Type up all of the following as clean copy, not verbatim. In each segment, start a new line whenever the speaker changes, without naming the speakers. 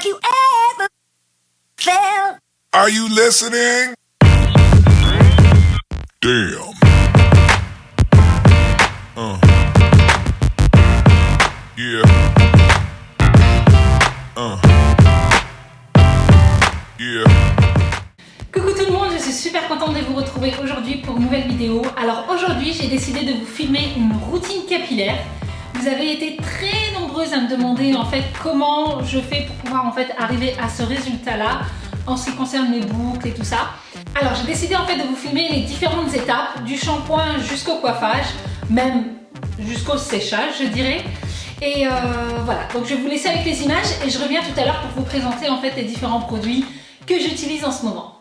Have you ever felt?
Are you listening? Damn. Yeah. Yeah.
Coucou tout le monde, je suis super contente de vous retrouver aujourd'hui pour une nouvelle vidéo. Alors aujourd'hui, j'ai décidé de vous filmer une routine capillaire. Vous avez été très nombreuses à me demander en fait comment je fais pour pouvoir en fait arriver à ce résultat-là en ce qui concerne mes boucles et tout ça. Alors j'ai décidé en fait de vous filmer les différentes étapes du shampoing jusqu'au coiffage, même jusqu'au séchage je dirais. Et voilà, donc je vais vous laisser avec les images et je reviens tout à l'heure pour vous présenter en fait les différents produits que j'utilise en ce moment.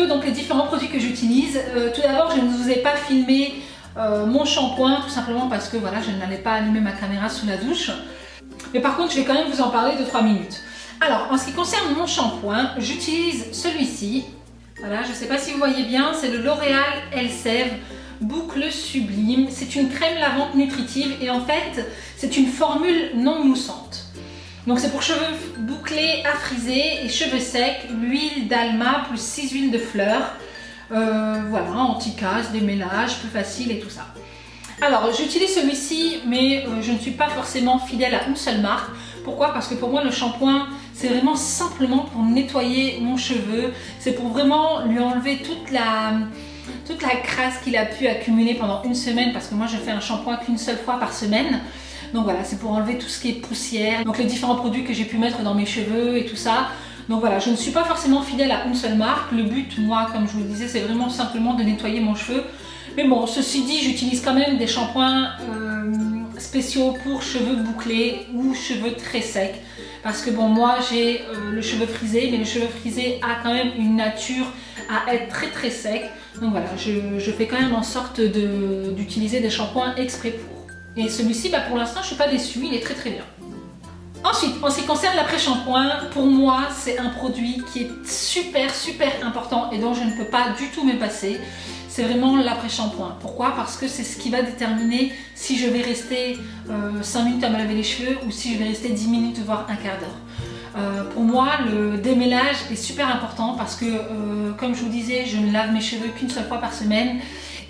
Donc les différents produits que j'utilise. Tout d'abord, je ne vous ai pas filmé mon shampoing, tout simplement parce que voilà, je n'allais pas allumer ma caméra sous la douche. Mais par contre, je vais quand même vous en parler 2-3 minutes. Alors, en ce qui concerne mon shampoing, j'utilise celui-ci. Voilà, je ne sais pas si vous voyez bien, c'est le L'Oréal Elseve Boucle Sublime. C'est une crème lavante nutritive et en fait, c'est une formule non moussante. Donc c'est pour cheveux bouclés à friser et cheveux secs, l'huile d'alma plus 6 huiles de fleurs. Voilà, anti-casse, démêlage, plus facile et tout ça. Alors j'utilise celui-ci, mais je ne suis pas forcément fidèle à une seule marque. Pourquoi? Parce que pour moi le shampoing c'est vraiment simplement pour nettoyer mon cheveu. C'est pour vraiment lui enlever toute la crasse qu'il a pu accumuler pendant une semaine, parce que moi je fais un shampoing qu'une seule fois par semaine. Donc voilà, c'est pour enlever tout ce qui est poussière, donc les différents produits que j'ai pu mettre dans mes cheveux et tout ça. Donc voilà, je ne suis pas forcément fidèle à une seule marque. Le but, moi, comme je vous le disais, c'est vraiment simplement de nettoyer mon cheveu. Mais bon, ceci dit, j'utilise quand même des shampoings spéciaux pour cheveux bouclés ou cheveux très secs. Parce que bon, moi j'ai le cheveu frisé, mais le cheveu frisé a quand même une nature à être très très sec. Donc voilà, je fais quand même en sorte d'utiliser des shampoings exprès pour. Et celui-ci, bah, pour l'instant, je ne suis pas déçue, il est très très bien. Ensuite, en ce qui concerne l'après-shampoing, pour moi, c'est un produit qui est super important et dont je ne peux pas du tout me passer. C'est vraiment l'après-shampoing. Pourquoi? Parce que c'est ce qui va déterminer si je vais rester 5 minutes à me laver les cheveux ou si je vais rester 10 minutes voire un quart d'heure. Pour moi, le démêlage est super important parce que, comme je vous disais, je ne lave mes cheveux qu'une seule fois par semaine.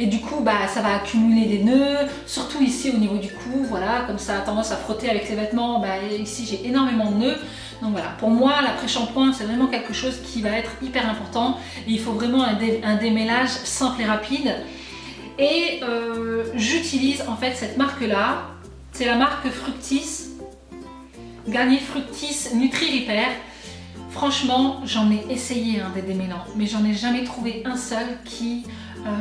Et du coup, bah, ça va accumuler des nœuds, surtout ici au niveau du cou, voilà, comme ça a tendance à frotter avec ses vêtements, bah, ici j'ai énormément de nœuds. Donc voilà, pour moi, l'après-shampoing, c'est vraiment quelque chose qui va être hyper important. Et il faut vraiment un démêlage simple et rapide. Et j'utilise en fait cette marque-là, c'est la marque Fructis, Garnier Fructis Nutri Repair. Franchement, j'en ai essayé des démêlants, mais j'en ai jamais trouvé un seul qui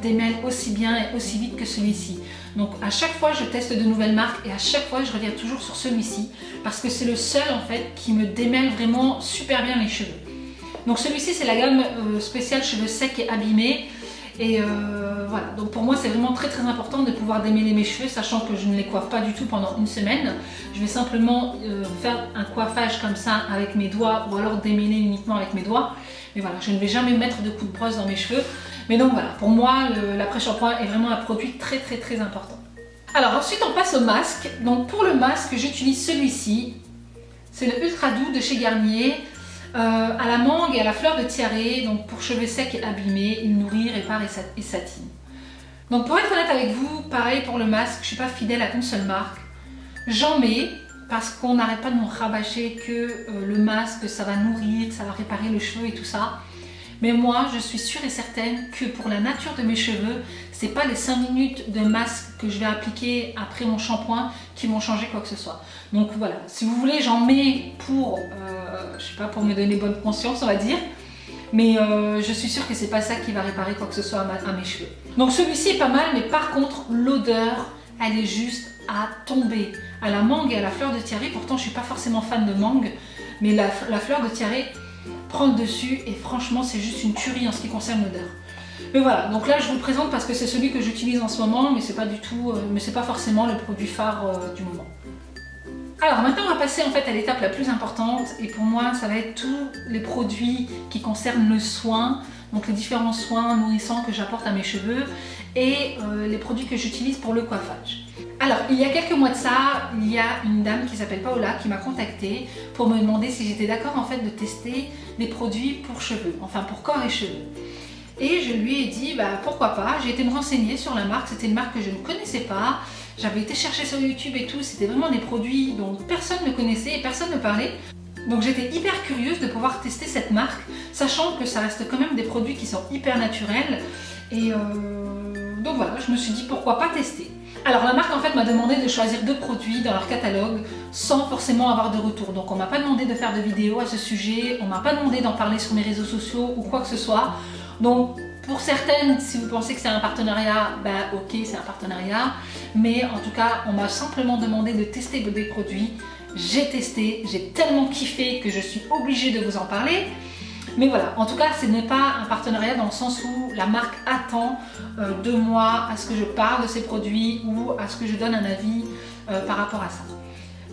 démêle aussi bien et aussi vite que celui-ci. Donc à chaque fois je teste de nouvelles marques et à chaque fois je reviens toujours sur celui-ci parce que c'est le seul en fait qui me démêle vraiment super bien les cheveux. Donc celui-ci c'est la gamme spéciale cheveux secs et abîmés. Et voilà, donc pour moi c'est vraiment très important de pouvoir démêler mes cheveux, sachant que je ne les coiffe pas du tout pendant une semaine. Je vais simplement faire un coiffage comme ça avec mes doigts ou alors démêler uniquement avec mes doigts. Mais voilà, je ne vais jamais mettre de coup de brosse dans mes cheveux. Mais donc voilà, pour moi l'après-shampoing est vraiment un produit très important. Alors ensuite on passe au masque. Donc pour le masque j'utilise celui-ci. C'est le Ultra Doux de chez Garnier. À la mangue et à la fleur de tiare, donc pour cheveux secs et abîmés, il nourrit, répare et satine. Donc pour être honnête avec vous, pareil pour le masque, je ne suis pas fidèle à une seule marque. J'en mets parce qu'on n'arrête pas de nous rabâcher que le masque ça va nourrir, ça va réparer le cheveu et tout ça. Mais moi je suis sûre et certaine que pour la nature de mes cheveux, c'est pas les 5 minutes de masque que je vais appliquer après mon shampoing qui vont changer quoi que ce soit. Donc voilà, si vous voulez j'en mets pour, je sais pas, pour me donner bonne conscience on va dire. Mais je suis sûre que c'est pas ça qui va réparer quoi que ce soit à mes cheveux. Donc celui-ci est pas mal, mais par contre l'odeur elle est juste à tomber. À la mangue et à la fleur de tiare, pourtant je suis pas forcément fan de mangue, mais la fleur de tiare prend le dessus et franchement c'est juste une tuerie en ce qui concerne l'odeur. Mais voilà, donc là je vous le présente parce que c'est celui que j'utilise en ce moment, mais c'est pas du tout, mais c'est pas forcément le produit phare du moment. Alors maintenant on va passer en fait à l'étape la plus importante et pour moi ça va être tous les produits qui concernent le soin, donc les différents soins nourrissants que j'apporte à mes cheveux et les produits que j'utilise pour le coiffage. Alors il y a quelques mois de ça, il y a une dame qui s'appelle Paola qui m'a contactée pour me demander si j'étais d'accord en fait de tester des produits pour cheveux, enfin pour corps et cheveux. Et je lui ai dit bah pourquoi pas, j'ai été me renseigner sur la marque, c'était une marque que je ne connaissais pas. J'avais été chercher sur YouTube et tout, c'était vraiment des produits dont personne ne connaissait et personne ne parlait. Donc j'étais hyper curieuse de pouvoir tester cette marque, sachant que ça reste quand même des produits qui sont hyper naturels. Et donc voilà, je me suis dit pourquoi pas tester. Alors la marque en fait m'a demandé de choisir 2 produits dans leur catalogue sans forcément avoir de retour. Donc on m'a pas demandé de faire de vidéos à ce sujet, on m'a pas demandé d'en parler sur mes réseaux sociaux ou quoi que ce soit. Donc pour certaines, si vous pensez que c'est un partenariat, bah ok c'est un partenariat. Mais en tout cas on m'a simplement demandé de tester des produits. J'ai testé, j'ai tellement kiffé que je suis obligée de vous en parler. Mais voilà, en tout cas ce n'est pas un partenariat dans le sens où la marque attend de moi à ce que je parle de ces produits ou à ce que je donne un avis par rapport à ça.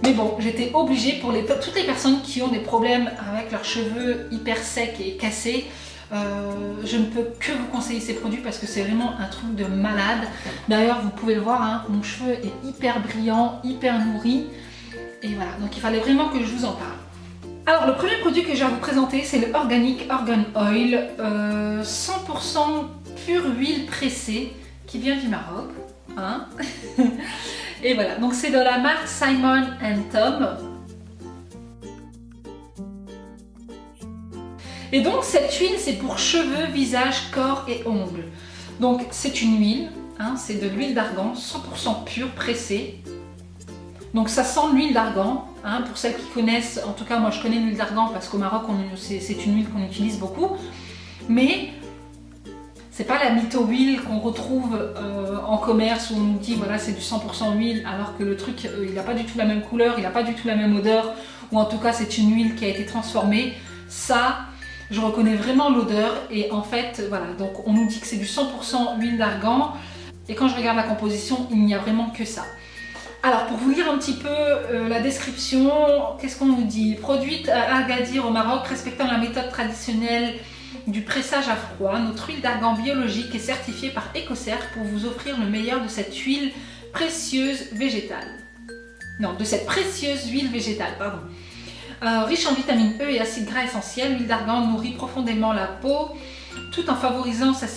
Mais bon, j'étais obligée pour toutes les personnes qui ont des problèmes avec leurs cheveux hyper secs et cassés, je ne peux que vous conseiller ces produits parce que c'est vraiment un truc de malade. D'ailleurs, vous pouvez le voir, hein, mon cheveu est hyper brillant, hyper nourri. Et voilà, donc il fallait vraiment que je vous en parle. Alors le premier produit que je vais vous présenter c'est le Organic Argan Oil 100% pure huile pressée qui vient du Maroc. hein. Et voilà, donc c'est de la marque Simon Tom. Et donc cette huile, c'est pour cheveux, visage, corps et ongles. Donc c'est une huile, hein, c'est de l'huile d'argan 100% pure, pressée. Donc ça sent l'huile d'argan, hein, pour celles qui connaissent, en tout cas moi je connais l'huile d'argan parce qu'au Maroc c'est une huile qu'on utilise beaucoup. Mais c'est pas la mytho huile qu'on retrouve en commerce où on nous dit voilà c'est du 100% huile alors que le truc il n'a pas du tout la même couleur, il n'a pas du tout la même odeur, ou en tout cas c'est une huile qui a été transformée. Ça, je reconnais vraiment l'odeur et en fait voilà, donc on nous dit que c'est du 100% huile d'argan et quand je regarde la composition il n'y a vraiment que ça. Alors pour vous lire un petit peu la description, qu'est-ce qu'on nous dit? Produite à Agadir au Maroc, respectant la méthode traditionnelle du pressage à froid, notre huile d'argan biologique est certifiée par Ecocer pour vous offrir le meilleur de cette huile précieuse végétale. Non, de cette précieuse huile végétale, pardon. Riche en vitamine E et acides gras essentiels, l'huile d'argan nourrit profondément la peau tout en favorisant sa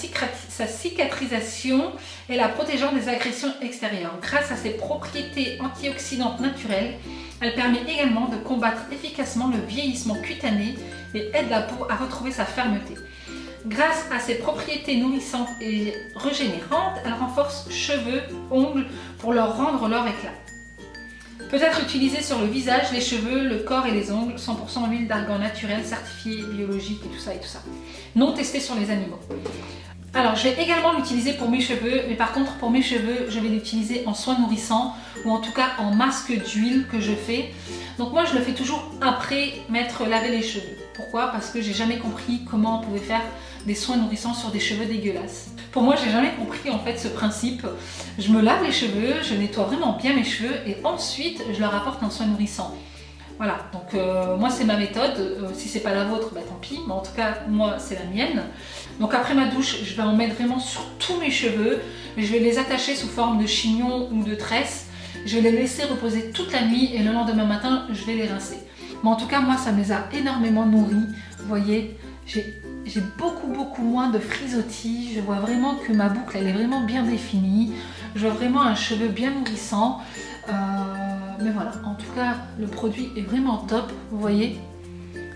cicatrisation et la protégeant des agressions extérieures. Grâce à ses propriétés antioxydantes naturelles, elle permet également de combattre efficacement le vieillissement cutané et aide la peau à retrouver sa fermeté. Grâce à ses propriétés nourrissantes et régénérantes, elle renforce cheveux, ongles pour leur rendre leur éclat. Peut être utilisée sur le visage, les cheveux, le corps et les ongles, 100% huile d'argan naturelle, certifiée, biologique et tout ça. Non testée sur les animaux. Alors je vais également l'utiliser pour mes cheveux, mais par contre pour mes cheveux, je vais l'utiliser en soins nourrissants ou en tout cas en masque d'huile que je fais. Donc moi je le fais toujours après m'être lavé les cheveux. Pourquoi? Parce que j'ai jamais compris comment on pouvait faire des soins nourrissants sur des cheveux dégueulasses. Pour moi j'ai jamais compris en fait ce principe. Je me lave les cheveux, je nettoie vraiment bien mes cheveux et ensuite je leur apporte un soin nourrissant. Voilà, donc moi c'est ma méthode, si c'est pas la vôtre, bah tant pis, mais en tout cas moi c'est la mienne. Donc après ma douche, je vais en mettre vraiment sur tous mes cheveux, mais je vais les attacher sous forme de chignon ou de tresse. Je vais les laisser reposer toute la nuit et le lendemain matin, je vais les rincer. Mais en tout cas, moi ça me les a énormément nourris. Vous voyez, j'ai beaucoup moins de frisottis. Je vois vraiment que ma boucle elle est vraiment bien définie. Je vois vraiment un cheveu bien nourrissant. Mais voilà, en tout cas, le produit est vraiment top, vous voyez.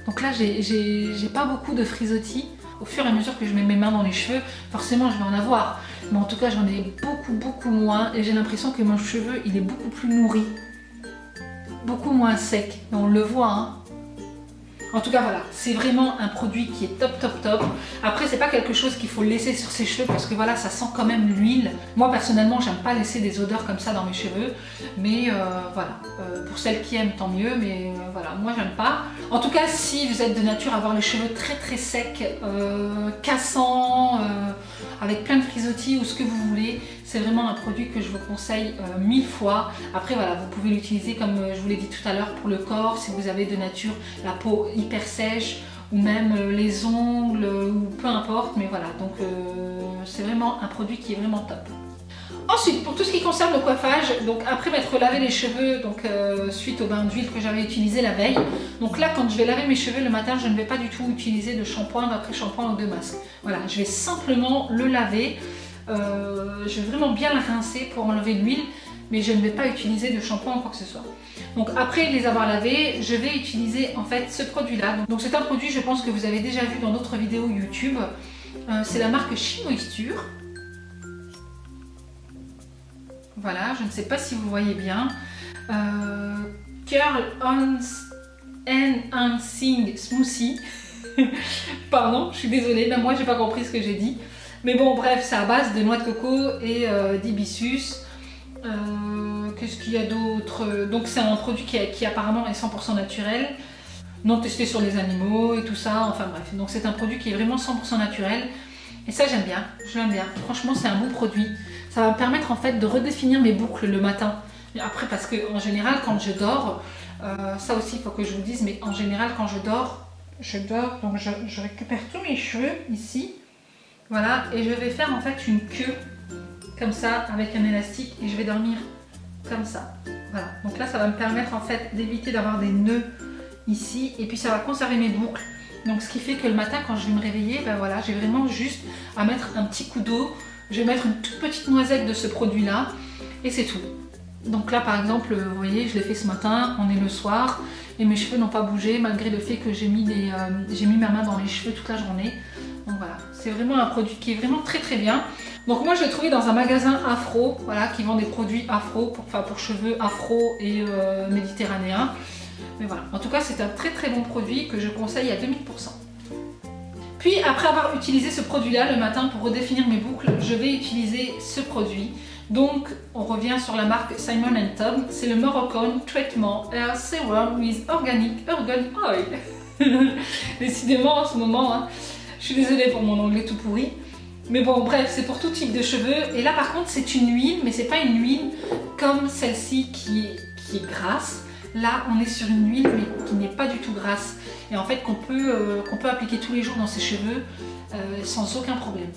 Donc là, j'ai pas beaucoup de frisottis. Au fur et à mesure que je mets mes mains dans les cheveux, forcément, je vais en avoir. Mais en tout cas, j'en ai beaucoup moins. Et j'ai l'impression que mon cheveu, il est beaucoup plus nourri. Beaucoup moins sec. Mais on le voit, hein. En tout cas, voilà, c'est vraiment un produit qui est top. Après, c'est pas quelque chose qu'il faut laisser sur ses cheveux parce que voilà, ça sent quand même l'huile. Moi, personnellement, j'aime pas laisser des odeurs comme ça dans mes cheveux. Mais voilà, pour celles qui aiment, tant mieux. Mais voilà, moi, j'aime pas. En tout cas, si vous êtes de nature à avoir les cheveux très secs, cassants, avec plein de frisottis ou ce que vous voulez, c'est vraiment un produit que je vous conseille 1000 fois. Après, voilà, vous pouvez l'utiliser comme je vous l'ai dit tout à l'heure pour le corps, si vous avez de nature la peau hyper sèche ou même les ongles ou peu importe, mais voilà, donc c'est vraiment un produit qui est vraiment top. Ensuite, pour tout ce qui concerne le coiffage, donc après m'être lavé les cheveux, donc suite au bain d'huile que j'avais utilisé la veille, donc là quand je vais laver mes cheveux le matin, je ne vais pas du tout utiliser de shampoing, d'après-shampoing ou de masque. Voilà, je vais simplement le laver, je vais vraiment bien le rincer pour enlever l'huile, mais je ne vais pas utiliser de shampoing ou quoi que ce soit. Donc après les avoir lavés, je vais utiliser en fait ce produit-là. Donc c'est un produit, je pense que vous avez déjà vu dans d'autres vidéos YouTube. C'est la marque She Moisture. Voilà, je ne sais pas si vous voyez bien. Curl Enhancing Smoothie. Pardon, je suis désolée, même moi j'ai pas compris ce que j'ai dit. Mais bon, bref, c'est à base de noix de coco et d'hibiscus. Qu'est-ce qu'il y a d'autre? Donc c'est un produit qui apparemment est 100% naturel, non testé sur les animaux et tout ça, enfin bref. Donc c'est un produit qui est vraiment 100% naturel. Et ça j'aime bien, je l'aime bien. Franchement c'est un bon produit. Ça va me permettre en fait de redéfinir mes boucles le matin. Et après parce que en général quand je dors, ça aussi il faut que je vous dise, mais en général quand je dors donc je récupère tous mes cheveux ici. Voilà, et je vais faire en fait une queue comme ça avec un élastique et je vais dormir comme ça. Voilà, donc là ça va me permettre en fait d'éviter d'avoir des nœuds ici et puis ça va conserver mes boucles. Donc ce qui fait que le matin quand je vais me réveiller, ben voilà, j'ai vraiment juste à mettre un petit coup d'eau Je vais mettre une toute petite noisette de ce produit-là et c'est tout. Donc là par exemple, vous voyez, je l'ai fait ce matin, on est le soir et mes cheveux n'ont pas bougé malgré le fait que j'ai mis ma main dans les cheveux toute la journée. Donc voilà, c'est vraiment un produit qui est vraiment très très bien. Donc moi je l'ai trouvé dans un magasin afro, voilà, qui vend des produits afro, pour cheveux afro et méditerranéens. Mais voilà, en tout cas c'est un très très bon produit que je conseille à 2000%. Puis après avoir utilisé ce produit-là le matin pour redéfinir mes boucles, je vais utiliser ce produit. Donc on revient sur la marque Simon & Tom, c'est le Moroccan Treatment Hair Serum with Organic Argan Oil. Décidément en ce moment, hein, je suis désolée pour mon anglais tout pourri. Mais bon, bref, c'est pour tout type de cheveux. Et là, par contre, c'est une huile, mais c'est pas une huile comme celle-ci qui est grasse. Là, on est sur une huile, mais qui n'est pas du tout grasse. Et en fait, qu'on peut appliquer tous les jours dans ses cheveux sans aucun problème.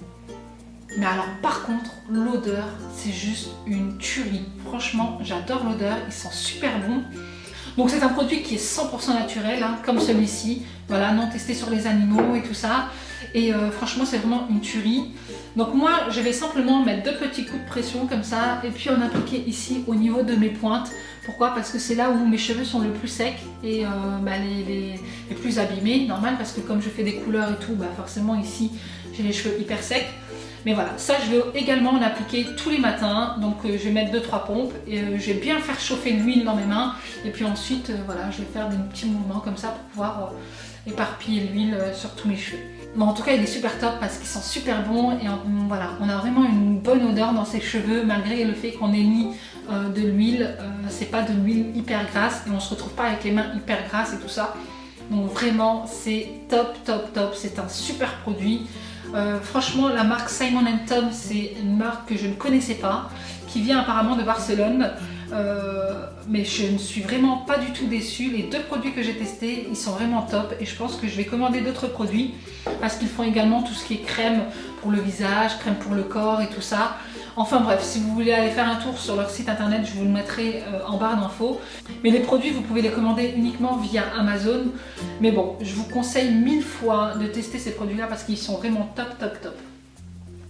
Mais alors, par contre, l'odeur, c'est juste une tuerie. Franchement, j'adore l'odeur, il sent super bon. Donc c'est un produit qui est 100% naturel, hein, comme celui-ci. Voilà, non testé sur les animaux et tout ça. Et franchement, c'est vraiment une tuerie. Donc moi, je vais simplement mettre 2 petits coups de pression comme ça. Et puis en appliquer ici au niveau de mes pointes. Pourquoi? Parce que c'est là où mes cheveux sont le plus secs et les plus abîmés. Normal, parce que comme je fais des couleurs et tout, forcément ici, j'ai les cheveux hyper secs. Mais voilà, ça je vais également en appliquer tous les matins. Donc je vais mettre 2-3 pompes et je vais bien faire chauffer l'huile dans mes mains. Et puis ensuite, voilà, je vais faire des petits mouvements comme ça pour pouvoir éparpiller l'huile sur tous mes cheveux. Bon, en tout cas, il est super top parce qu'il sent super bon et voilà, on a vraiment une bonne odeur dans ses cheveux malgré le fait qu'on ait mis de l'huile. C'est pas de l'huile hyper grasse et on se retrouve pas avec les mains hyper grasses et tout ça. Donc vraiment, c'est top, top, top. C'est un super produit. Franchement, la marque Simon & Tom, c'est une marque que je ne connaissais pas, qui vient apparemment de Barcelone, mais je ne suis vraiment pas du tout déçue. Les 2 produits que j'ai testés, ils sont vraiment top et je pense que je vais commander d'autres produits parce qu'ils font également tout ce qui est crème pour le visage, crème pour le corps et tout ça. Enfin bref, si vous voulez aller faire un tour sur leur site internet, je vous le mettrai en barre d'infos. Mais les produits, vous pouvez les commander uniquement via Amazon. Mais bon, je vous conseille 1000 fois de tester ces produits-là parce qu'ils sont vraiment top, top, top.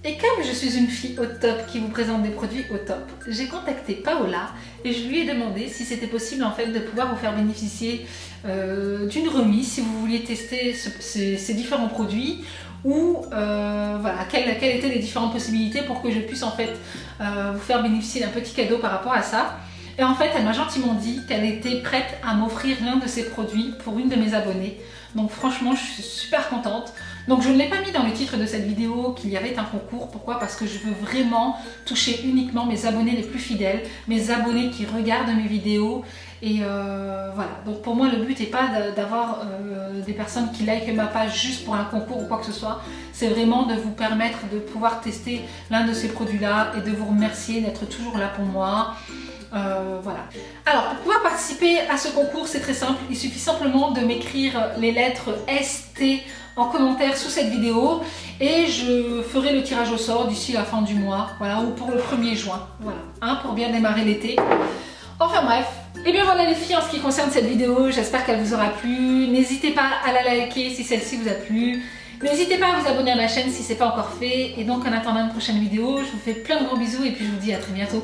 Et comme je suis une fille au top qui vous présente des produits au top, j'ai contacté Paola et je lui ai demandé si c'était possible en fait de pouvoir vous faire bénéficier d'une remise si vous vouliez tester ces différents produits ou voilà, quelles étaient les différentes possibilités pour que je puisse en fait vous faire bénéficier d'un petit cadeau par rapport à ça. Et en fait, elle m'a gentiment dit qu'elle était prête à m'offrir l'un de ses produits pour une de mes abonnées. Donc franchement, je suis super contente. Donc je ne l'ai pas mis dans le titre de cette vidéo qu'il y avait un concours. Pourquoi? Parce que je veux vraiment toucher uniquement mes abonnés les plus fidèles, mes abonnés qui regardent mes vidéos. Et voilà, donc pour moi le but n'est pas d'avoir des personnes qui likent ma page juste pour un concours ou quoi que ce soit. C'est vraiment de vous permettre de pouvoir tester l'un de ces produits-là et de vous remercier d'être toujours là pour moi. Voilà. Alors pour pouvoir participer à ce concours, c'est très simple, il suffit simplement de m'écrire les lettres ST en commentaire sous cette vidéo et je ferai le tirage au sort d'ici la fin du mois, voilà, ou pour le 1er juin, voilà, hein, pour bien démarrer l'été. Enfin bref, et bien voilà les filles en ce qui concerne cette vidéo, j'espère qu'elle vous aura plu. N'hésitez pas à la liker si celle-ci vous a plu. N'hésitez pas à vous abonner à ma chaîne si ce n'est pas encore fait. Et donc en attendant une prochaine vidéo, je vous fais plein de gros bisous et puis je vous dis à très bientôt.